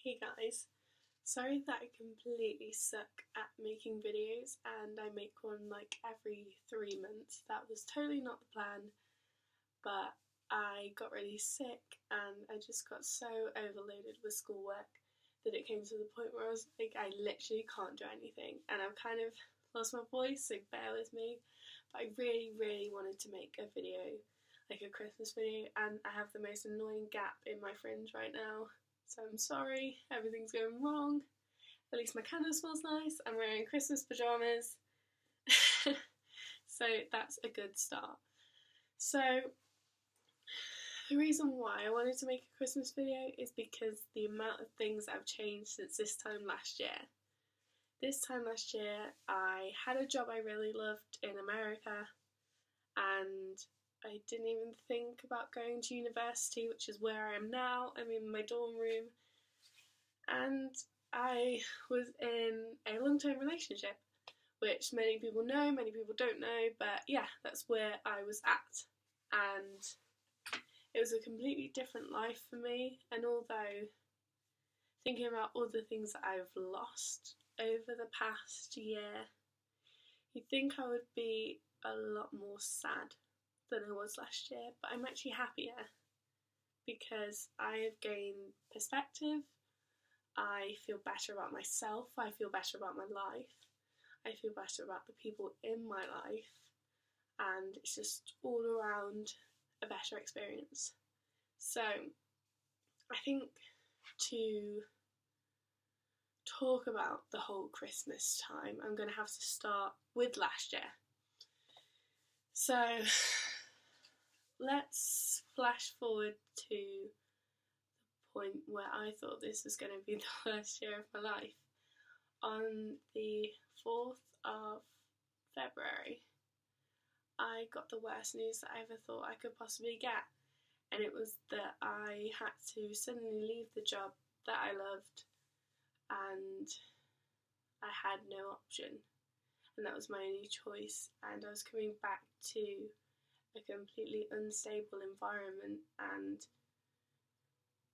Hey guys, sorry that I completely suck at making videos and I make one like every 3 months. That was totally not the plan, but I got really sick and I just got so overloaded with schoolwork that it came to the point where I was like, I literally can't do anything and I've kind of lost my voice, so bear with me. But I really wanted to make a video, like a Christmas video, and I have the most annoying gap in my fringe right now. So I'm sorry, everything's going wrong. At least my candle smells nice. I'm wearing Christmas pyjamas. So that's a good start. So the reason why I wanted to make a Christmas video is because the amount of things that have changed since this time last year. This time last year I had a job I really loved in America and I didn't even think about going to university, which is where I am now. I'm in my dorm room and I was in a long-term relationship, which many people know, many people don't know, but yeah, that's where I was at. And it was a completely different life for me, and although thinking about all the things that I've lost over the past year, you'd think I would be a lot more sad than I was last year, but I'm actually happier because I've gained perspective, I feel better about myself, I feel better about my life, I feel better about the people in my life, and it's just all around a better experience. So I think to talk about the whole Christmas time, I'm going to have to start with last year. So let's flash forward to the point where I thought this was going to be the worst year of my life. On the 4th of February, I got the worst news that I ever thought I could possibly get, and it was that I had to suddenly leave the job that I loved and I had no option, and that was my only choice, and I was coming back to a completely unstable environment and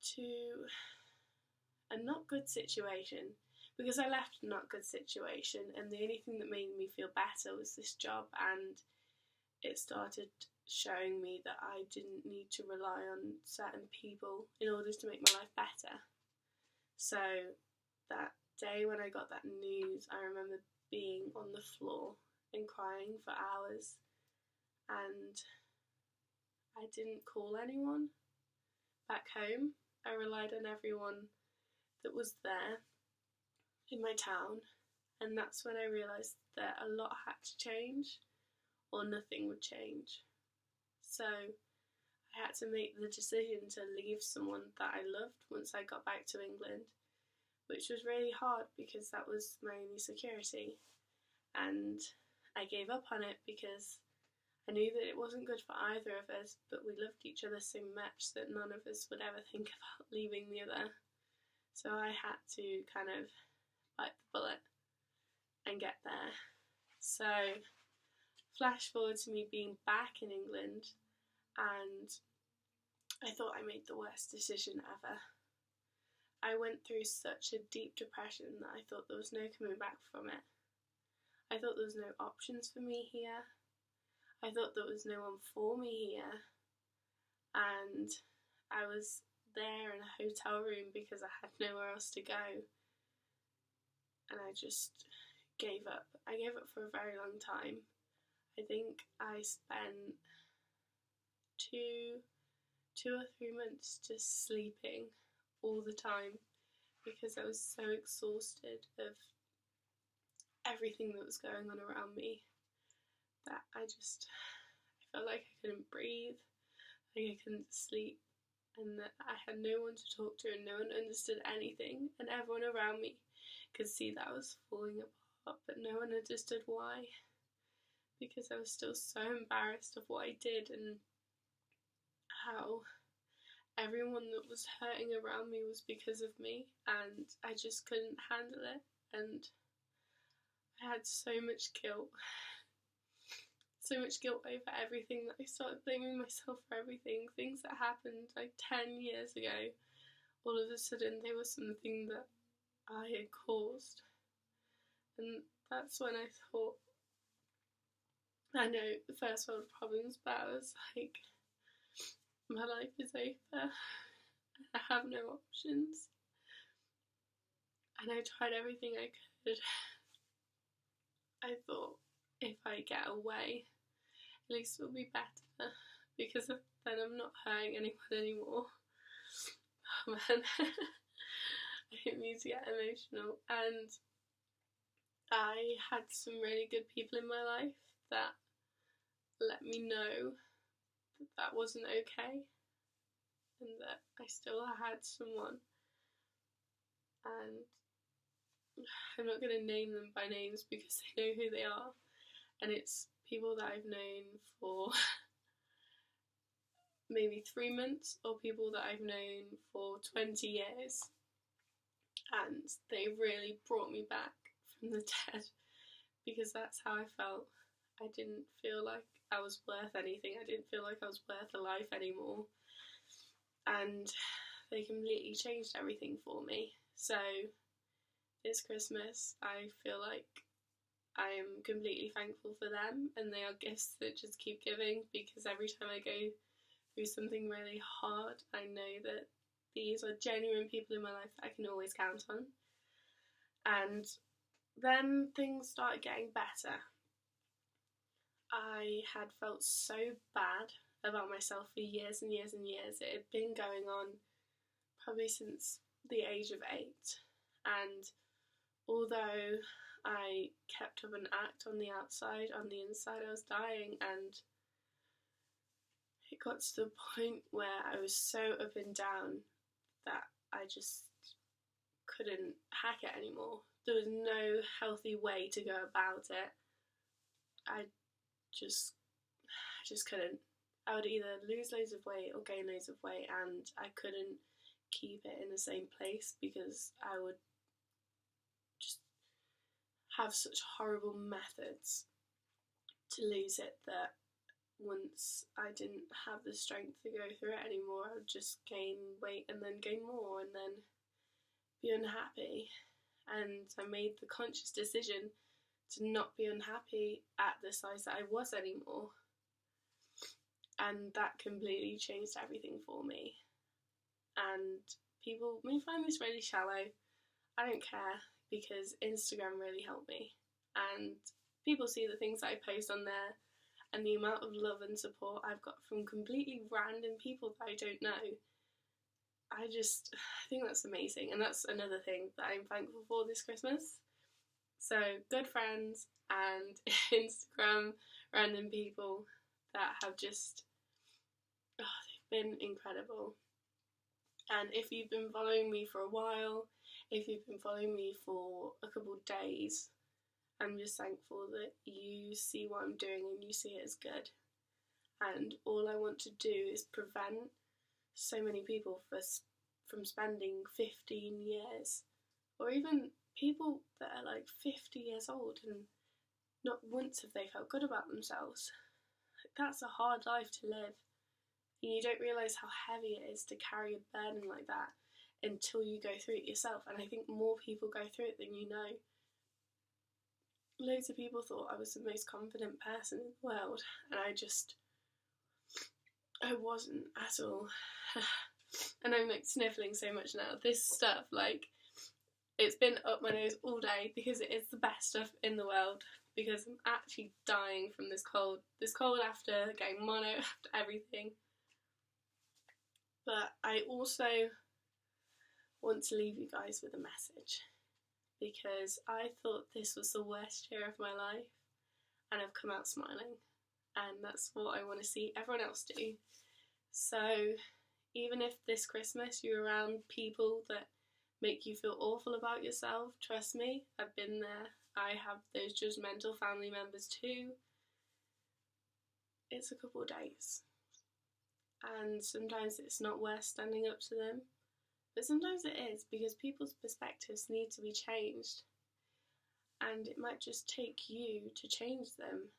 to a not good situation, because I left a not good situation and the only thing that made me feel better was this job, and it started showing me that I didn't need to rely on certain people in order to make my life better. So that day when I got that news, I remember being on the floor and crying for hours, and I didn't call anyone back home. I relied on everyone that was there in my town, and that's when I realised that a lot had to change or nothing would change. So I had to make the decision to leave someone that I loved once I got back to England, which was really hard because that was my only security, and I gave up on it because I knew that it wasn't good for either of us, but we loved each other so much that none of us would ever think about leaving the other. So I had to kind of bite the bullet and get there. So flash forward to me being back in England, and I thought I made the worst decision ever. I went through such a deep depression that I thought there was no coming back from it. I thought there was no options for me here. I thought there was no one for me here. And I was there in a hotel room because I had nowhere else to go. And I just gave up. I gave up for a very long time. I think I spent two or 3 months just sleeping all the time because I was so exhausted of everything that was going on around me that I felt like I couldn't breathe, like I couldn't sleep, and that I had no one to talk to and no one understood anything, and everyone around me could see that I was falling apart, but no one understood why, because I was still so embarrassed of what I did and how everyone that was hurting around me was because of me, and I just couldn't handle it, and I had so much guilt over everything that I started blaming myself for everything, things that happened like 10 years ago all of a sudden they were something that I had caused. And that's when I thought, I know the first world problems, but I was like, my life is over. I have no options. And I tried everything I could. I thought, if I get away, at least it'll be better, because then I'm not hurting anyone anymore. Oh man, I didn't mean to get emotional. And I had some really good people in my life that let me know that that wasn't okay, and that I still had someone. And I'm not going to name them by names because they know who they are, and it's people that I've known for maybe 3 months, or people that I've known for 20 years, and they really brought me back from the dead, because that's how I felt. I didn't feel like I was worth anything. I didn't feel like I was worth a life anymore, and they completely changed everything for me. So this Christmas, I feel like I am completely thankful for them, and they are gifts that just keep giving, because every time I go through something really hard, I know that these are genuine people in my life that I can always count on. And then things started getting better. I had felt so bad about myself for years and years and years. It had been going on probably since the age of 8. And although I kept up an act on the outside, on the inside I was dying, and it got to the point where I was so up and down that I just couldn't hack it anymore. There was no healthy way to go about it. I just couldn't. I would either lose loads of weight or gain loads of weight, and I couldn't keep it in the same place, because I would just have such horrible methods to lose it that once I didn't have the strength to go through it anymore, I would just gain weight and then gain more and then be unhappy. And I made the conscious decision to not be unhappy at the size that I was anymore. And that completely changed everything for me. And people may find this really shallow. I don't care, because Instagram really helped me. And people see the things I post on there, and the amount of love and support I've got from completely random people that I don't know. I think that's amazing, and that's another thing that I'm thankful for this Christmas. So, good friends and Instagram random people that have just, they've been incredible. And if you've been following me for a while, if you've been following me for a couple of days, I'm just thankful that you see what I'm doing and you see it as good. And all I want to do is prevent so many people from spending 15 years, or even people that are like 50 years old and not once have they felt good about themselves. That's a hard life to live. And you don't realise how heavy it is to carry a burden like that until you go through it yourself. And I think more people go through it than you know. Loads of people thought I was the most confident person in the world, and I wasn't at all. And I'm like sniffling so much now. This stuff, like, it's been up my nose all day because it is the best stuff in the world, because I'm actually dying from this cold. This cold after getting mono, after everything. But I also want to leave you guys with a message, because I thought this was the worst year of my life, and I've come out smiling, and that's what I want to see everyone else do. So even if this Christmas you're around people that make you feel awful about yourself, trust me, I've been there. I have those judgmental family members too. It's a couple of days, and sometimes it's not worth standing up to them, but sometimes it is, because people's perspectives need to be changed, and it might just take you to change them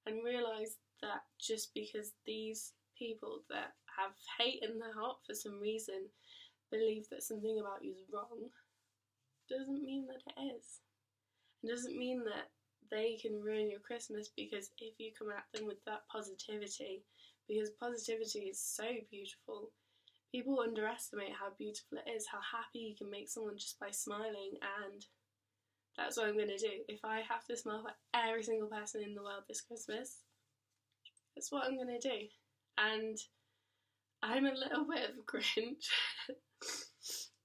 and realise that just because these people that have hate in their heart for some reason believe that something about you is wrong doesn't mean that it is. It doesn't mean that they can ruin your Christmas, because if you come at them with that positivity, because positivity is so beautiful, people underestimate how beautiful it is, how happy you can make someone just by smiling, and that's what I'm going to do. If I have to smile for every single person in the world this Christmas, that's what I'm going to do. And I'm a little bit of a Grinch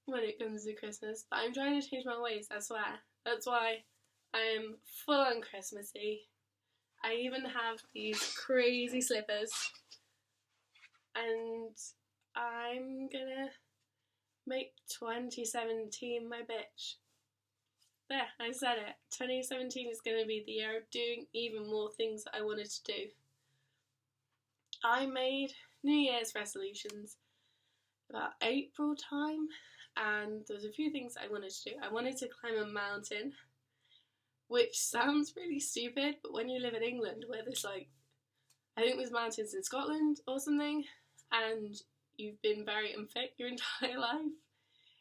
when it comes to Christmas, but I'm trying to change my ways, I swear. That's why I am full on Christmassy. I even have these crazy slippers, and I'm gonna make 2017 my bitch. There, I said it. 2017 is gonna be the year of doing even more things that I wanted to do. I made New Year's resolutions about April time, and there's a few things I wanted to do. I wanted to climb a mountain, which sounds really stupid, but when you live in England, where there's I think there's mountains in Scotland or something, and you've been very unfit your entire life,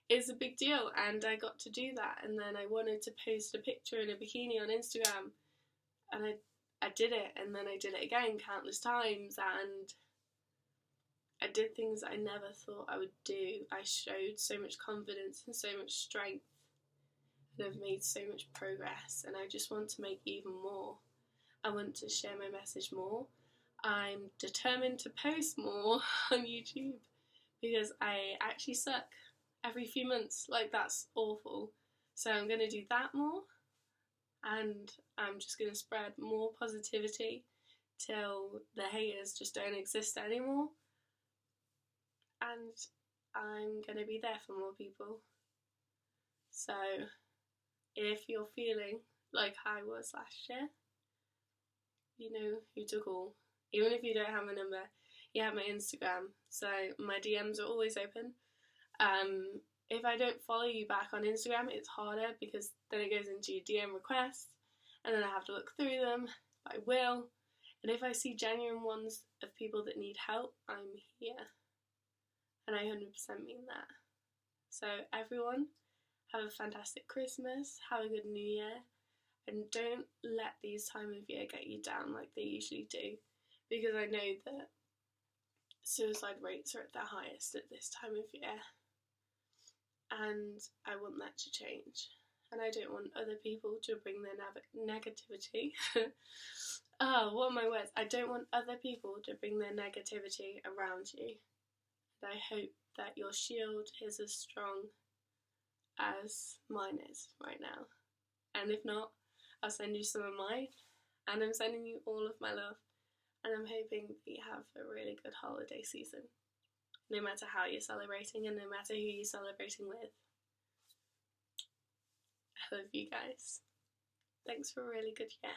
it's a big deal, and I got to do that. And then I wanted to post a picture in a bikini on Instagram, and I did it, and then I did it again countless times, and I did things I never thought I would do. I showed so much confidence and so much strength, and I've made so much progress, and I just want to make even more. I want to share my message more. I'm determined to post more on YouTube, because I actually suck every few months. That's awful. So I'm going to do that more, and I'm just going to spread more positivity till the haters just don't exist anymore. And I'm going to be there for more people. So if you're feeling like I was last year, you know who to call. Even if you don't have my number, you have my Instagram, so my DMs are always open. If I don't follow you back on Instagram, it's harder, because then it goes into your DM requests, and then I have to look through them, but I will. And if I see genuine ones of people that need help, I'm here. And I 100% mean that. So everyone, have a fantastic Christmas, have a good New Year, and don't let these time of year get you down like they usually do, because I know that suicide rates are at their highest at this time of year, and I want that to change, and I don't want other people to bring their negativity what are my words? I don't want other people to bring their negativity around you, and I hope that your shield is as strong as mine is right now. And if not, I'll send you some of mine, and I'm sending you all of my love, and I'm hoping that you have a really good holiday season, no matter how you're celebrating and no matter who you're celebrating with. I love you guys. Thanks for a really good year.